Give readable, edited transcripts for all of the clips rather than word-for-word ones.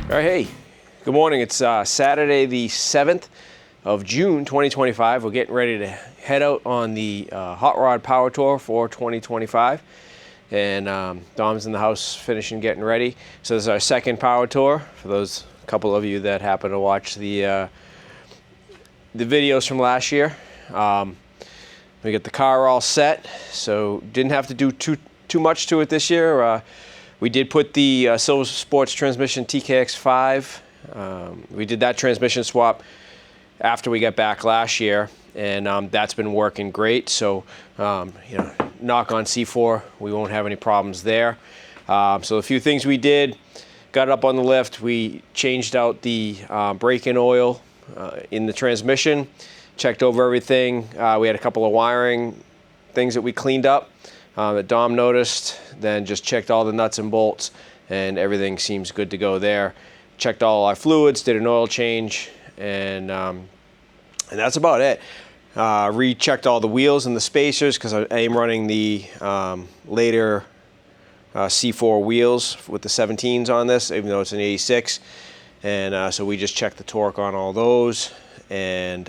All right, hey, good morning. It's Saturday the 7th of June, 2025. We're getting ready to head out on the Hot Rod Power Tour for 2025. And Dom's in the house finishing getting ready. So this is our second power tour. For those couple of you that happen to watch the videos from last year. We get the car all set, so didn't have to do too much to it this year. We did put the Silver Sports transmission TKX5. We did that transmission swap after we got back last year, and that's been working great. So, knock on C4, we won't have any problems there. So a few things we did, got it up on the lift. We changed out the brake-in oil in the transmission, checked over everything. We had a couple of wiring things that we cleaned up that Dom noticed, then just checked all the nuts and bolts, and everything seems good to go there. Checked all our fluids, did an oil change, and that's about it. Rechecked all the wheels and the spacers because I am running the later C4 wheels with the 17s on this, even though it's an 86. And so we just checked the torque on all those. And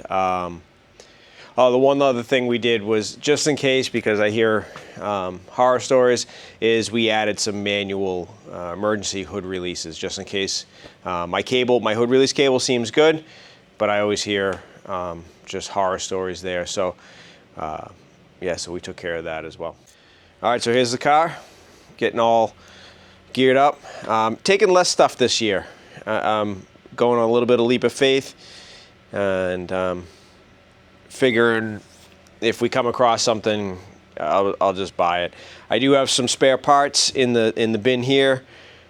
the one other thing we did was, just in case, because I hear horror stories, is we added some manual emergency hood releases, just in case. My hood release cable seems good, but I always hear just horror stories there. So yeah, so we took care of that as well. All right, so here's the car, getting all geared up. Taking less stuff this year. I'm going on a little bit of leap of faith, and figuring if we come across something, I'll just buy it. I do have some spare parts in the bin here.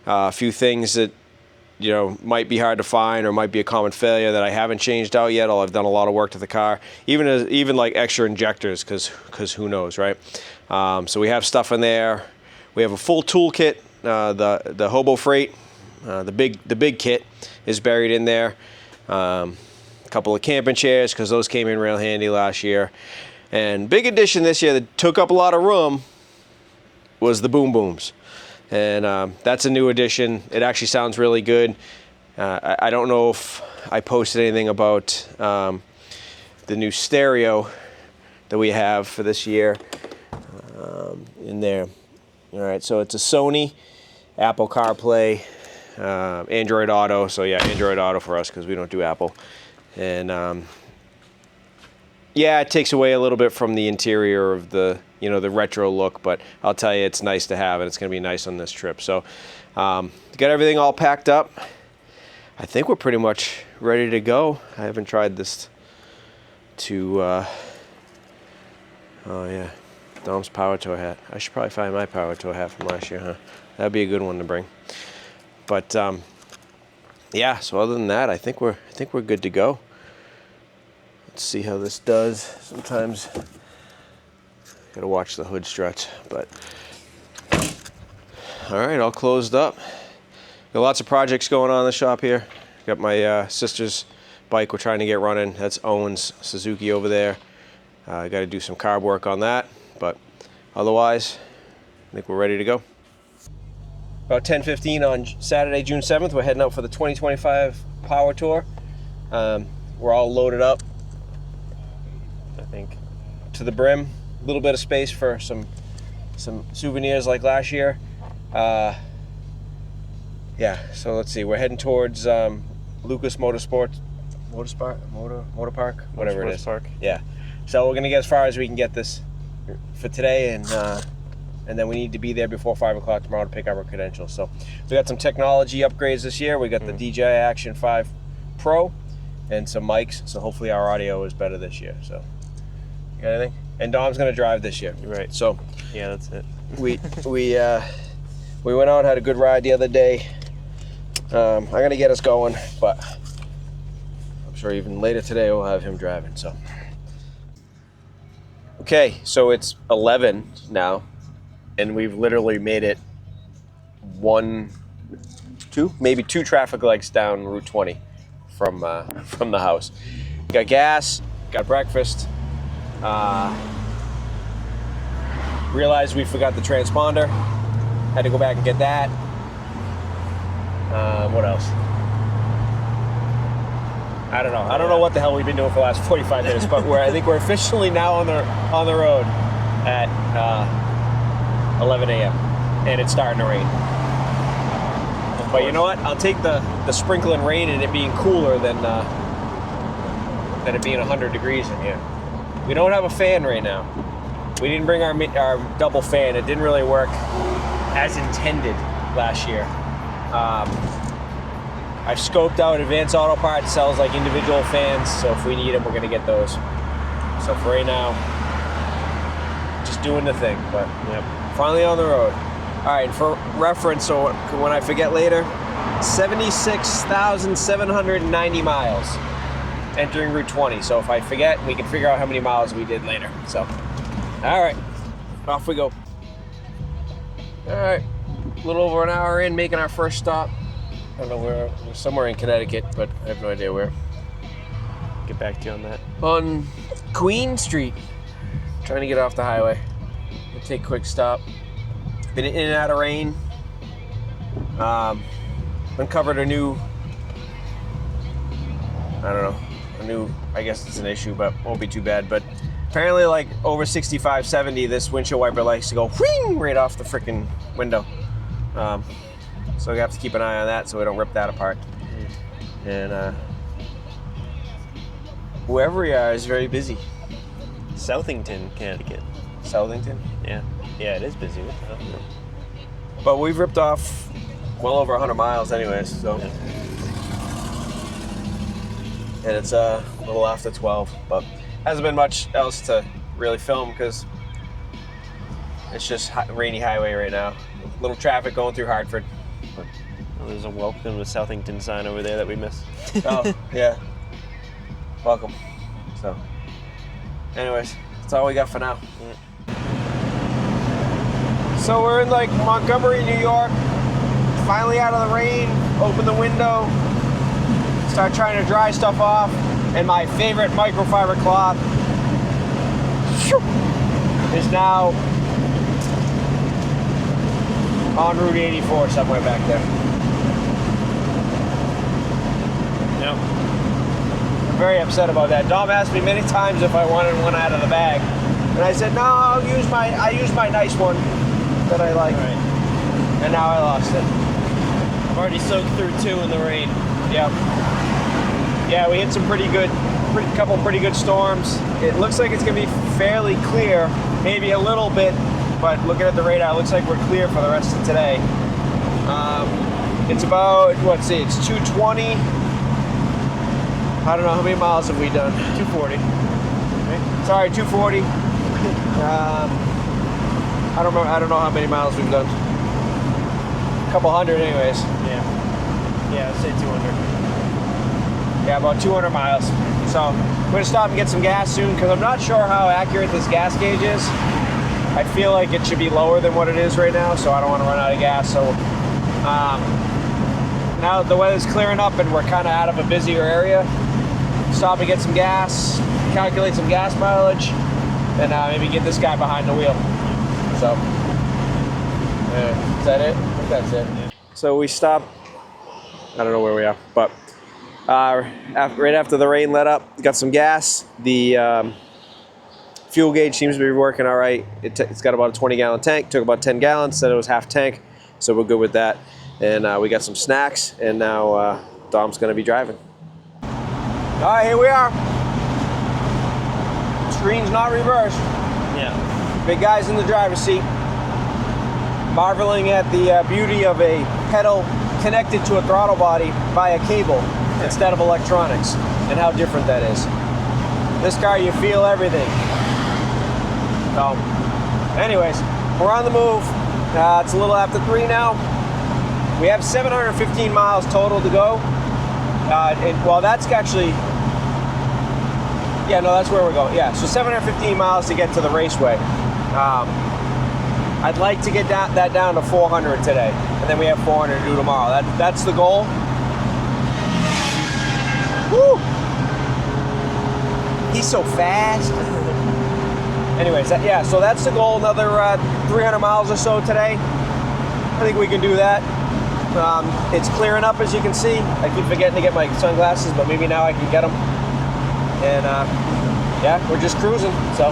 A few things that might be hard to find or might be a common failure that I haven't changed out yet. I've done a lot of work to the car, even like extra injectors, because who knows, right? So we have stuff in there. We have a full toolkit. The Hobo Freight, the big kit is buried in there. Couple of camping chairs, because those came in real handy last year. And big addition this year that took up a lot of room was the boom booms. And that's a new addition. It actually sounds really good. I don't know if I posted anything about the new stereo that we have for this year in there. All right, so it's a Sony, Apple CarPlay, Android Auto. So yeah, Android Auto for us, because we don't do Apple. And yeah, it takes away a little bit from the interior of the the retro look, but I'll tell you, it's nice to have, and it's going to be nice on this trip. So got everything all packed up. I think we're pretty much ready to go. I haven't tried this oh yeah, Dom's Power Tour hat. I should probably find my Power Tour hat from last year, huh? That'd be a good one to bring. But yeah, so other than that, I think we're good to go. Let's see how this does. Sometimes gotta watch the hood stretch, but all right, all closed up. Got lots of projects going on in the shop here. Got my sister's bike we're trying to get running. That's Owen's Suzuki over there. I got to do some carb work on that, but otherwise, I think we're ready to go. About 10:15 on Saturday, June 7th, we're heading out for the 2025 Power Tour. We're all loaded up, I think, to the brim. A little bit of space for some souvenirs like last year. Yeah, so let's see. We're heading towards Lucas Motor Park, whatever it is. Park. Yeah. So we're gonna get as far as we can get this for today, and then we need to be there before 5 o'clock tomorrow to pick up our credentials. So we got some technology upgrades this year. We got the DJI Action 5 Pro and some mics. So hopefully our audio is better this year. So you got anything? And Dom's gonna drive this year. Right. So yeah, that's it. we went out, had a good ride the other day. I'm gonna get us going, but I'm sure even later today we'll have him driving. So okay, so it's 11 now, and we've literally made it maybe two traffic lights down Route 20 from the house. Got gas, got breakfast. Realized we forgot the transponder. Had to go back and get that. What else? I don't know. I don't know what the hell we've been doing for the last 45 minutes, but I think we're officially now on the road at 11 a.m. and it's starting to rain. But you know what? I'll take the sprinkling rain and it being cooler than it being 100 degrees in here. We don't have a fan right now. We didn't bring our double fan. It didn't really work as intended last year. I've scoped out Advanced Auto Parts, sells like individual fans, so if we need them, we're gonna get those. So for right now, just doing the thing, but yep. Finally on the road. All right, for reference, so when I forget later, 76,790 miles entering Route 20. So if I forget, we can figure out how many miles we did later. So, all right, off we go. All right, a little over an hour in, making our first stop. I don't know where, we're somewhere in Connecticut, but I have no idea where. Get back to you on that. On Queen Street, trying to get off the highway. We'll take a quick stop. Been in and out of rain. Uncovered a new, I guess it's an issue, but won't be too bad. But apparently like over 65, 70, this windshield wiper likes to go whing right off the freaking window. So we have to keep an eye on that so we don't rip that apart. And whoever we are is very busy. Southington, Connecticut. Southington? Yeah. Yeah, it is busy. But we've ripped off well over 100 miles anyways, so. Yeah. And it's a little after 12, but hasn't been much else to really film because it's just rainy highway right now. Little traffic going through Hartford. Well, there's a welcome to Southington sign over there that we missed. Oh, yeah. Welcome. So, anyways, that's all we got for now. Yeah. So we're in like Montgomery, New York. Finally out of the rain. Open the window. Start trying to dry stuff off. And my favorite microfiber cloth is now on Route 84 somewhere back there. Yep. I'm very upset about that. Dom asked me many times if I wanted one out of the bag. And I said, no, I use my nice one that I like. Right. And now I lost it. I've already soaked through 2 in the rain. Yep. Yeah, we hit some couple pretty good storms. It looks like it's gonna be fairly clear, maybe a little bit, but looking at the radar, it looks like we're clear for the rest of today. It's about, it's 220. I don't know, how many miles have we done? 240. Okay. Sorry, 240. I don't know how many miles we've done. A couple hundred anyways. Yeah. Yeah, I'd say 200. Yeah, about 200 miles. So we're gonna stop and get some gas soon because I'm not sure how accurate this gas gauge is. I feel like it should be lower than what it is right now, so I don't want to run out of gas. So now the weather's clearing up and we're kind of out of a busier area. Stop and get some gas, calculate some gas mileage, and maybe get this guy behind the wheel. So, is that it? I think that's it. Yeah. So we stopped, I don't know where we are, but right after the rain let up, got some gas. The fuel gauge seems to be working all right. It's got about a 20-gallon tank, took about 10 gallons, said it was half tank, so we're good with that. And we got some snacks, and now Dom's gonna be driving. All right, here we are. Screen's not reversed. Yeah. Big guy's in the driver's seat, marveling at the beauty of a pedal connected to a throttle body by a cable instead of electronics, and how different that is. This car, you feel everything. So, anyways, we're on the move. It's a little after 3 now. We have 715 miles total to go. Well, that's actually, yeah, no, that's where we're going. Yeah, so 715 miles to get to the raceway. I'd like to get that down to 400 today, and then we have 400 to do tomorrow. That's the goal. Woo! He's so fast. Anyways, so that's the goal. Another 300 miles or so today. I think we can do that. It's clearing up, as you can see. I keep forgetting to get my sunglasses, but maybe now I can get them. And yeah, we're just cruising. So,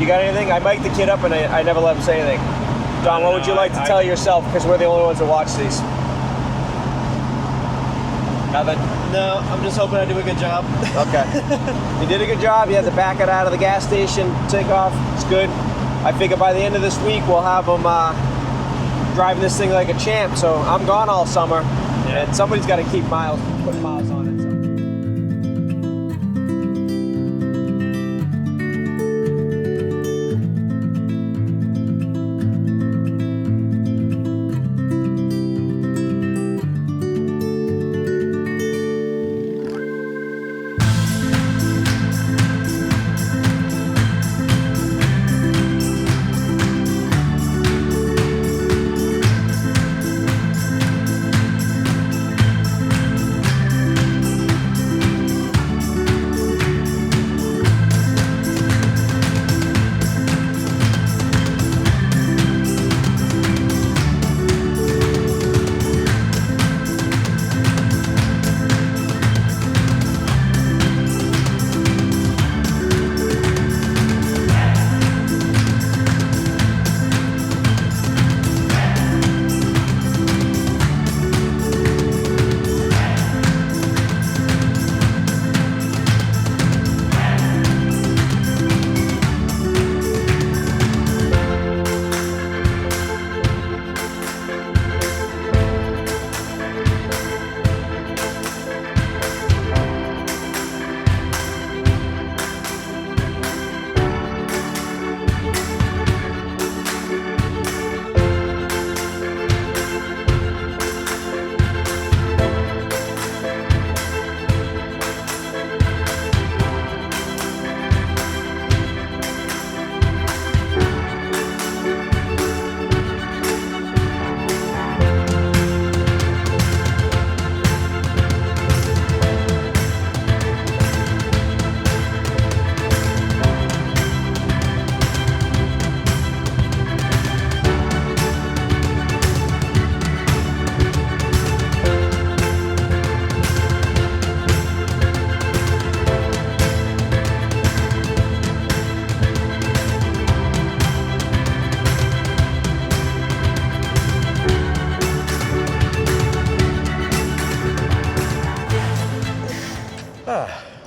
you got anything? I mic'd the kid up and I never let him say anything. John, what would you like to tell yourself? Because we're the only ones that watch these. Nothing? No, I'm just hoping I do a good job. Okay. You did a good job. You had to back it out of the gas station, take off. It's good. I figure by the end of this week, we'll have them driving this thing like a champ. So I'm gone all summer, and somebody's got to keep putting miles on it. So.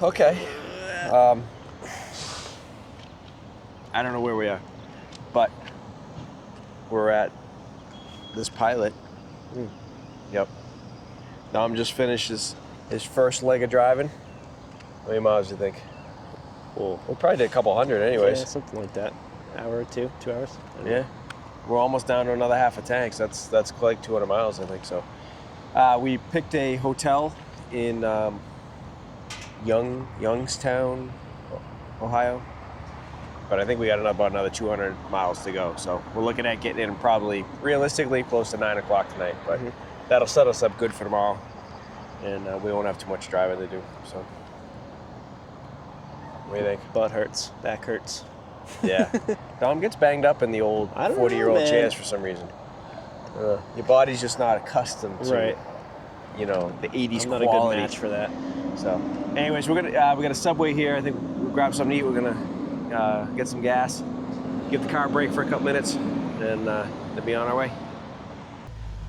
Okay. I don't know where we are, but we're at this Pilot. Yep. Now I'm just finished his first leg of driving. How many miles do you think? Well, We probably did a couple hundred anyways. yeah, something like that. Hour or two, 2 hours. I don't know. Yeah. We're almost down to another half a tank. So that's like 200 miles, I think so. We picked a hotel in Youngstown, Ohio. But I think we got about another 200 miles to go. So we're looking at getting in probably, realistically, close to 9 o'clock tonight. But that'll set us up good for tomorrow. And we won't have too much driving to do. So, what do you think? Butt hurts, back hurts. Yeah. Dom gets banged up in the old I don't know, 40-year-old man. chairs for some reason. Your body's just not accustomed to, Right. you know, the 80s I'm not quality. a good match for that. So, anyways, we got a Subway here. I think we'll grab something to eat. We're gonna get some gas, give the car a break for a couple minutes, and then be on our way.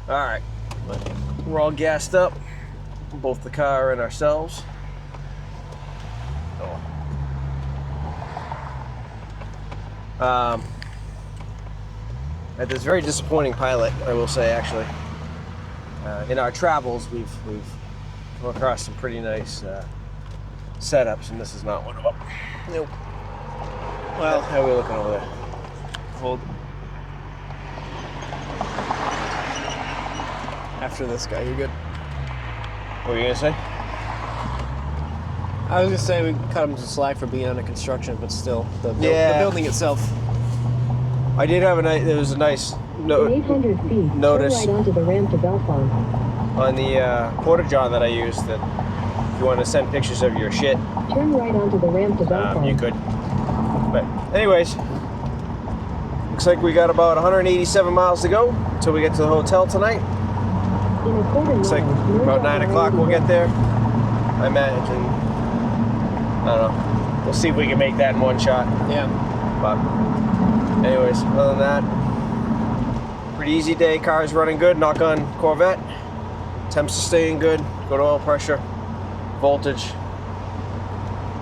All right, we're all gassed up, both the car and ourselves. At this very disappointing Pilot, I will say, actually. In our travels, we've come across some pretty nice setups, and this is not one of them. Nope. Well, how are we looking over there? Hold. After this guy, you're good. What were you gonna say? I was gonna say we cut him some slack for being under construction, but still, the Yeah. building itself. I did have there was a nice note. 800 feet. Notice. Turn right onto the ramp to Belfont. On the Porta-John that I used, that if you want to send pictures of your shit, Turn right onto the ramp to Belfont. you could. But anyways, looks like we got about 187 miles to go until we get to the hotel tonight. In a quarter It's like mile, merge about onto 9 o'clock we'll get there. I imagine. I don't know. We'll see if we can make that in one shot. Yeah. But anyways, other than that, pretty easy day. Car's running good. Knock on Corvette. Temps are staying good. Good oil pressure, voltage.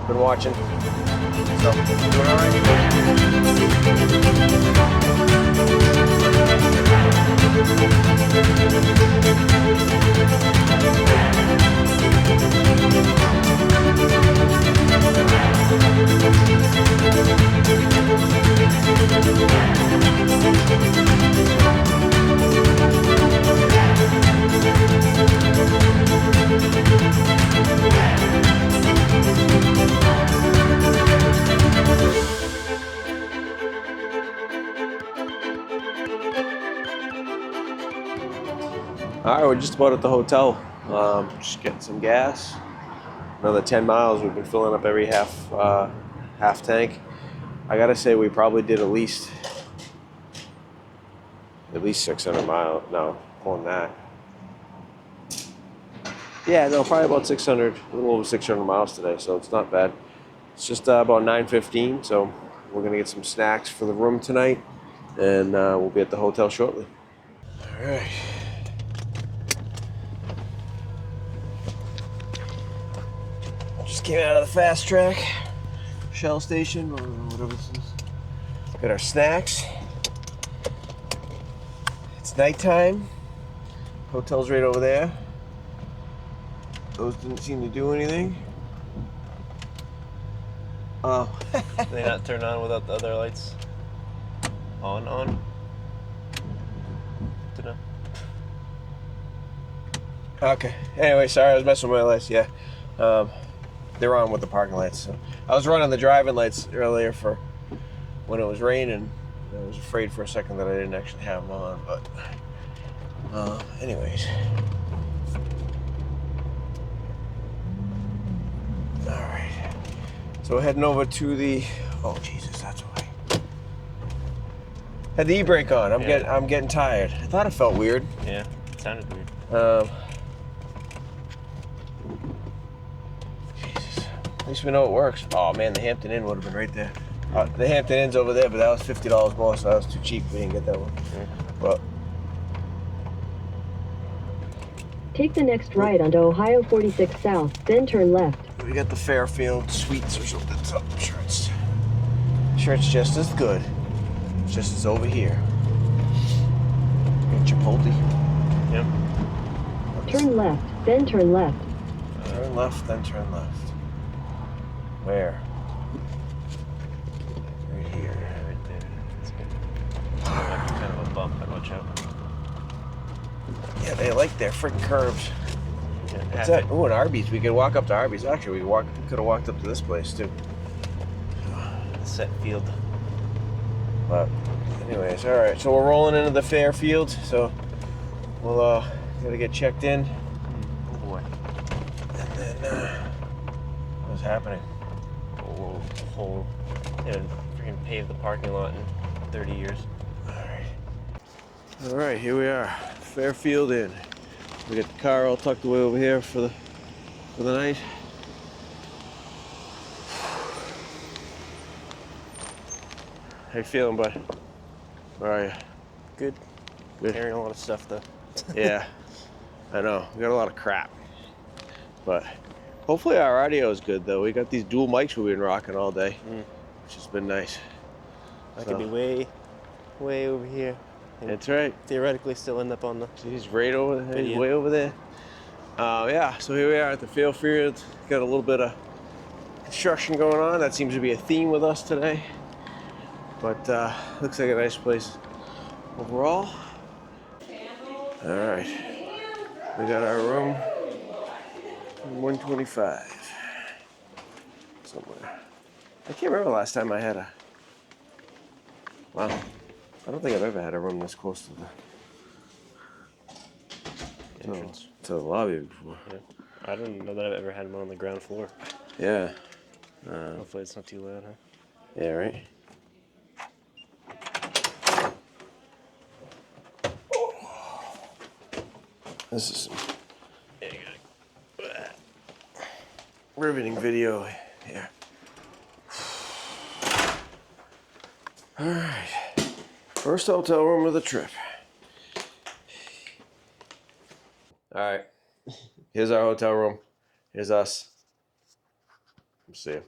Been watching. So doing all right. All right, we're just about at the hotel. Just getting some gas. Another 10 miles. We've been filling up every half tank. I gotta say, we probably did at least 600 miles. No, more than that. Yeah, no, probably about 600, a little over 600 miles today. So it's not bad. It's just about 9:15. So we're gonna get some snacks for the room tonight, and we'll be at the hotel shortly. All right. Just came out of the fast track, Shell station, or whatever this is. Got our snacks. It's nighttime. Hotel's right over there. Those didn't seem to do anything. Oh. Did they not turn on without the other lights on? Dunno. Okay. Anyway, sorry, I was messing with my lights. Yeah. They're on with the parking lights. So I was running the driving lights earlier for when it was raining. I was afraid for a second that I didn't actually have them on, but anyways. All right. So we're heading over to the. Oh Jesus, that's why. Had the e-brake on. I'm getting tired. I thought it felt weird. Yeah, it sounded weird. Jesus. At least we know it works. Oh man, the Hampton Inn would have been right there. The Hampton Inn's over there, but that was $50 more, so that was too cheap. We didn't get that one. Yeah. But Take the next right onto Ohio 46 South, then turn left. we got the Fairfield Suites or something. So I'm sure it's just as good. It's just as over here. Got Chipotle. Yep. Turn left, then turn left. Turn left, then turn left. Where? Right here. Yeah, right there. That's good. Might be kind of a bump, but watch out. Yeah, they like their freaking curves. Yeah, What's half that? it. Oh, an Arby's. We could walk up to Arby's. Actually, we could have walked up to this place too. Set field. But anyways, all right. So we're rolling into the Fairfield. So we'll gotta get checked in. Oh boy. And then what's happening? Whole. They haven't freaking paved the parking lot in 30 years. All right. All right. Here we are, Fairfield Inn. We got the car all tucked away over here for the night. How you feeling, bud? Where are you? Good. Good. Carrying a lot of stuff though. Yeah, I know. We got a lot of crap. But hopefully our audio is good, though. We got these dual mics we've been rocking all day, which has been nice. I could be way over here. And That's right. theoretically still end up on the. He's right over there. He's Video. way over there. Yeah, so here we are at the Fairfield. Got a little bit of construction going on. That seems to be a theme with us today. But looks like a nice place overall. All right, we got our room, 125 somewhere. I can't remember the last time I had a. Wow, I don't think I've ever had a room this close to Entrance. the lobby before. Yeah. I don't know that I've ever had one on the ground floor. Yeah. Hopefully it's not too loud, huh? Yeah, right. This is some riveting video here. All right, first hotel room of the trip. All right, here's our hotel room. Here's us. See you.